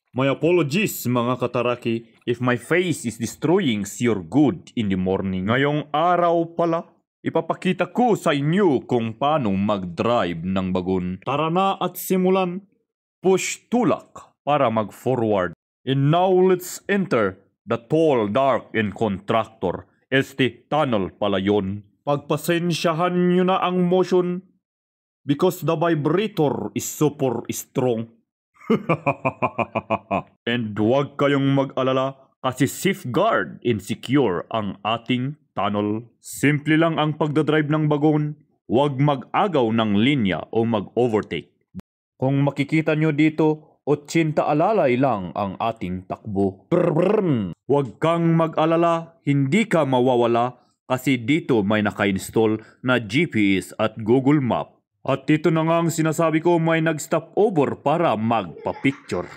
My apologies mga kataraki if my face is destroying your good in the morning. Ngayong araw pala, ipapakita ko sa inyo kung paano mag-drive ng bagon. Tara na at simulan. Push tulak para mag-forward. And now let's enter the tall, dark, and contractor. Tunnel pala yun. Pagpasensyahan nyo na ang motion because the vibrator is super strong. And huwag kayong mag-alala kasi safeguard and secure ang ating tunnel. Simple lang ang pagdadrive ng bagon. Huwag mag-agaw ng linya o mag-overtake. Kung makikita nyo dito, 80 alalay lang ang ating takbo. Brrrr. Huwag kang mag-alala, hindi ka mawawala kasi dito may naka-install na GPS at Google Map. At dito na nga ang sinasabi ko, may nag-stop over para magpa-picture.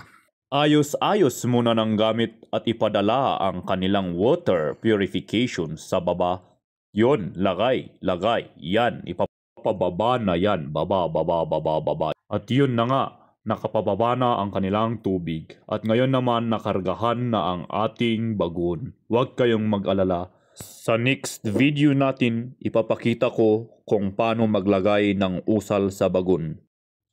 Ayos-ayos muna ng gamit at ipadala ang kanilang water purification sa baba. Yon, lagay, yan, ipapababa na yan, baba. At yun na nga, nakapababa na ang kanilang tubig. At ngayon naman nakargahan na ang ating bagon. Huwag kayong mag-alala. Sa next video natin, ipapakita ko kung paano maglagay ng usal sa bagon.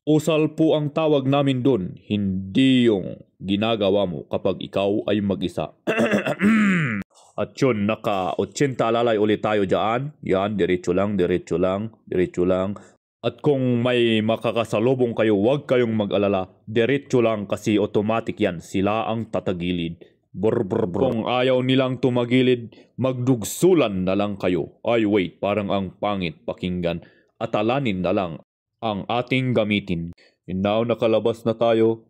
Usal po ang tawag namin doon, hindi yung ginagawa mo kapag ikaw ay mag-isa. At yun, naka 80 alalay ulit tayo dyan. Yan, diretso lang. At kung may makakasalubong kayo, huwag kayong mag-alala. Diretso lang kasi automatic yan, sila ang tatagilid. Kung ayaw nilang tumagilid, magdugsulan na lang kayo. Ay wait, parang ang pangit pakinggan. At alanin na lang ang ating gamitin. And now nakalabas na tayo.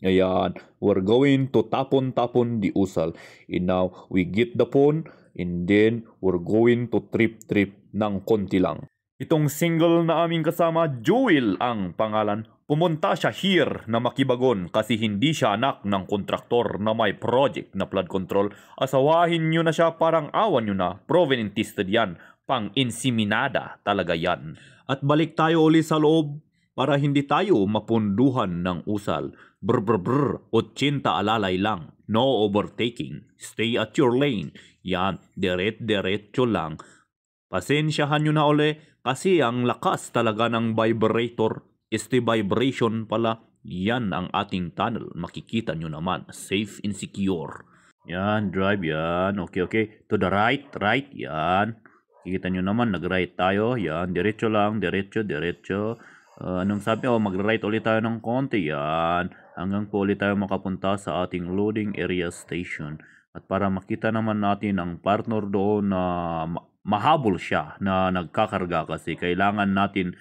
Ayan, we're going to tapon the usal. And now we get the phone and then we're going to trip ng konti lang. Itong single na aming kasama, Joel ang pangalan. Pumunta siya here na makibagon kasi hindi siya anak ng kontraktor na may project na flood control. Asawahin nyo na siya, parang awan nyo na. Proven and tested yan. Pang inseminada talaga yan. At balik tayo uli sa loob para hindi tayo mapunduhan ng usal. 80 alalay lang. No overtaking. Stay at your lane. Yan, diretso lang. Pasensyahan nyo na uli kasi ang lakas talaga ng vibrator. Vibration pala, yan ang ating tunnel. Makikita nyo naman, safe and secure. Yan, drive yan. Okay. To the right, yan. Kikita nyo naman, nag-right tayo. Yan, diretso lang, diretso. Anong sabi? Mag-right ulit tayo ng konti. Yan, hanggang po ulit tayo makapunta sa ating loading area station. At para makita naman natin ang partner doon na mahabol siya na nagkakarga kasi kailangan natin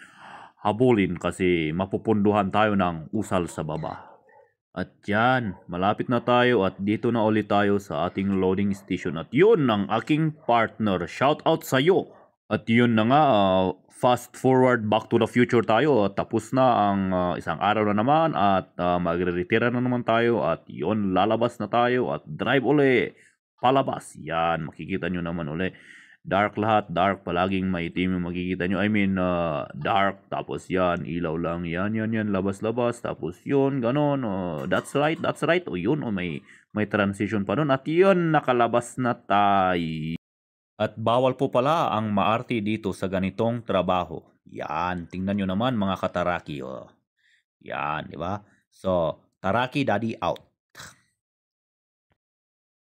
habulin kasi mapupunduhan tayo ng usal sa baba. At yan, malapit na tayo at dito na ulit tayo sa ating loading station. At yun ang aking partner. Shout out sa iyo. At yun na nga, fast forward back to the future tayo. Tapos na ang isang araw na naman at magre-retira na naman tayo. At yun, lalabas na tayo at drive uli. Palabas. Yan, makikita nyo naman uli. Dark lahat, dark, palaging maitim yung makikita nyo. Dark, tapos yan, ilaw lang, yan, labas, tapos yun, ganon, that's right, o yun, may transition pa nun, at yun, nakalabas na tayo. At bawal po pala ang maarte dito sa ganitong trabaho. Yan, tingnan nyo naman mga kataraki, yan, di ba? So, Taraki Daddy out.